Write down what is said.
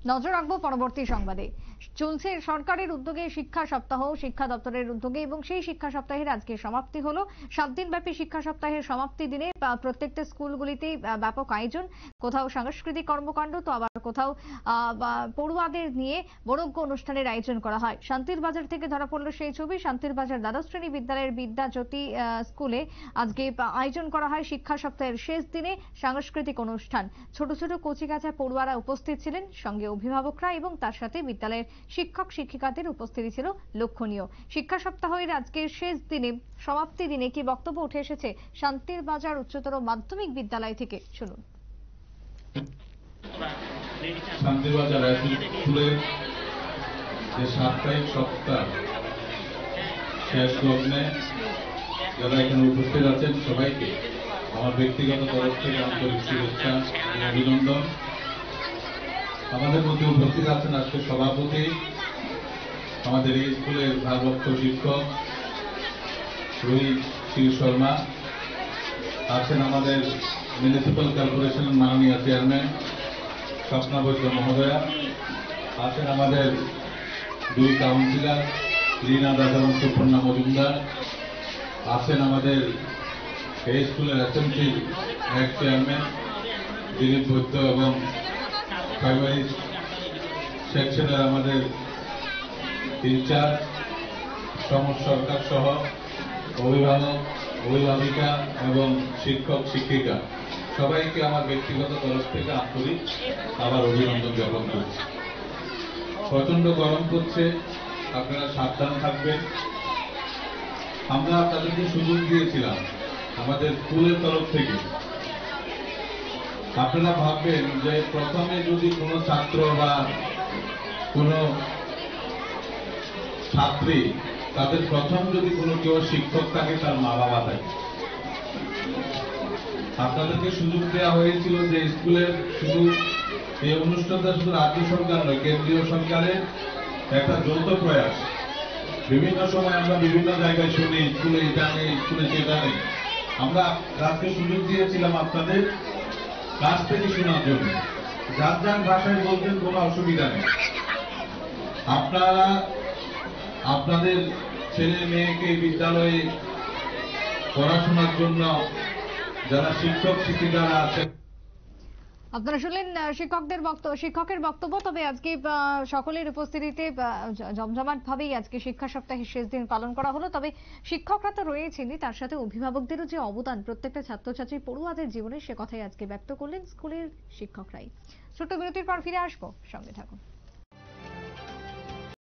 নজর রাখবো পরবর্তী সংবাদে। চলছে সরকারের উদ্যোগে শিক্ষা সপ্তাহ, শিক্ষা দপ্তরের উদ্যোগে, এবং সেই শিক্ষা সপ্তাহের আজকে সমাপ্তি হলো। 7 দিন ব্যাপী শিক্ষা সপ্তাহের সমাপ্তি দিনে প্রত্যেকটা স্কুলগুলিতেই ব্যাপক আয়োজন, কোথাও সাংস্কৃতিক কর্মকাণ্ড, তো আবার কোথাও পড়ুয়াদের নিয়ে বড়জ্ঞ অনুষ্ঠানের আয়োজন করা হয়। শান্তির বাজার থেকে ধরা পড়লো সেই ছবি। শান্তির বাজার দ্বাদশ শ্রেণী বিদ্যালয়ের বিদ্যাজ্যোতি স্কুলে আজকে আয়োজন করা হয় শিক্ষা সপ্তাহের শেষ দিনে সাংস্কৃতিক অনুষ্ঠান। ছোট ছোট কচিকাঁচা পড়ুয়ারা উপস্থিত ছিলেন, সঙ্গে অভিভাবকরা এবং তার সাথে বিদ্যালয়ের শিক্ষক শিক্ষিকাদের উপস্থিতি ছিল লক্ষণীয়। শিক্ষা সপ্তাহের আজকের শেষ দিনে, সমাপ্তি দিনে কি বক্তব্য উঠে এসেছে শান্তির বাজার উচ্চতর মাধ্যমিক বিদ্যালয় থেকে, শুনুন। শান্তির বাজার স্কুলের যে সাপ্তাহিক সপ্তাহ শেষ লগ্নে যারা এখানে উপস্থিত আছেন সবাইকে আমার ব্যক্তিগত তরফ থেকে আন্তরিক শুভেচ্ছা এবং অভিনন্দন। আমাদের মধ্যে উপস্থিত আছেন আজকে সভাপতি, আমাদের এই স্কুলের ভারপ্রাপ্ত শিক্ষক রোহিত শর্মা, আছেন আমাদের মিউনিসিপ্যাল কর্পোরেশনের মাননীয় চেয়ারম্যান স্বপ্না বৈদ্য মহোদয়া, আছেন আমাদের দুই কাউন্সিলর রীনা দাস এবং সুপর্ণা মজুমদার, আছেন আমাদের এই স্কুলের এসএমসির এক চেয়ারম্যান দিলীপ বৈদ্য এবং প্রাইমারি সেকশনের আমাদের ইনচার্জ সমর সরকার সহ অভিভাবক, অভিভাবিকা এবং শিক্ষক শিক্ষিকা সবাইকে আমার ব্যক্তিগত তরফ থেকে আন্তরিক আবার অভিনন্দন জ্ঞাপন করছি। প্রচন্ড গরম করছে, আপনারা সাবধান থাকবেন। আমরা আপনাদেরকে সুযোগ দিয়েছিলাম আমাদের স্কুলের তরফ থেকে। আপনারা ভাববেন যে প্রথমে যদি কোনো ছাত্র বা কোনো ছাত্রী, তাদের প্রথম যদি কোনো কেউ শিক্ষক থাকে, তার মা বাবা থাকে। আপনাদেরকে সুযোগ দেওয়া হয়েছিল যে স্কুলের শুধু এই অনুষ্ঠানটা শুধু রাজ্য সরকার নয়, কেন্দ্রীয় সরকারের একটা যৌথ প্রয়াস। বিভিন্ন সময় আমরা বিভিন্ন জায়গায় শুনি স্কুলে এটা নেই, স্কুলে সেটা নেই। আমরা আজকে সুযোগ দিয়েছিলাম আপনাদের কাছ থেকে শোনার জন্য। যার যার ভাষায় বলতেন, কোনো অসুবিধা নেই। আপনারা আপনাদের ছেলে মেয়েকে বিদ্যালয়ে পড়াশোনার জন্য যারা শিক্ষক শিক্ষিকারা আছেন, আপনারা শুনলেন শিক্ষকের বক্তব্য। তবে আজকে সকলের উপস্থিতিতে জমজমাট ভাবেই আজকে শিক্ষা সপ্তাহের শেষ দিন পালন করা হলো। তবে শিক্ষকরা তো রয়েছেনই, তার সাথে অভিভাবকদেরও যে অবদান প্রত্যেকটা ছাত্রছাত্রী পড়ুয়াদের জীবনে, সে কথাই আজকে ব্যক্ত করলেন স্কুলের শিক্ষকরাই। ছোট্ট বিরতির পর ফিরে আসবো, সঙ্গে থাকুন।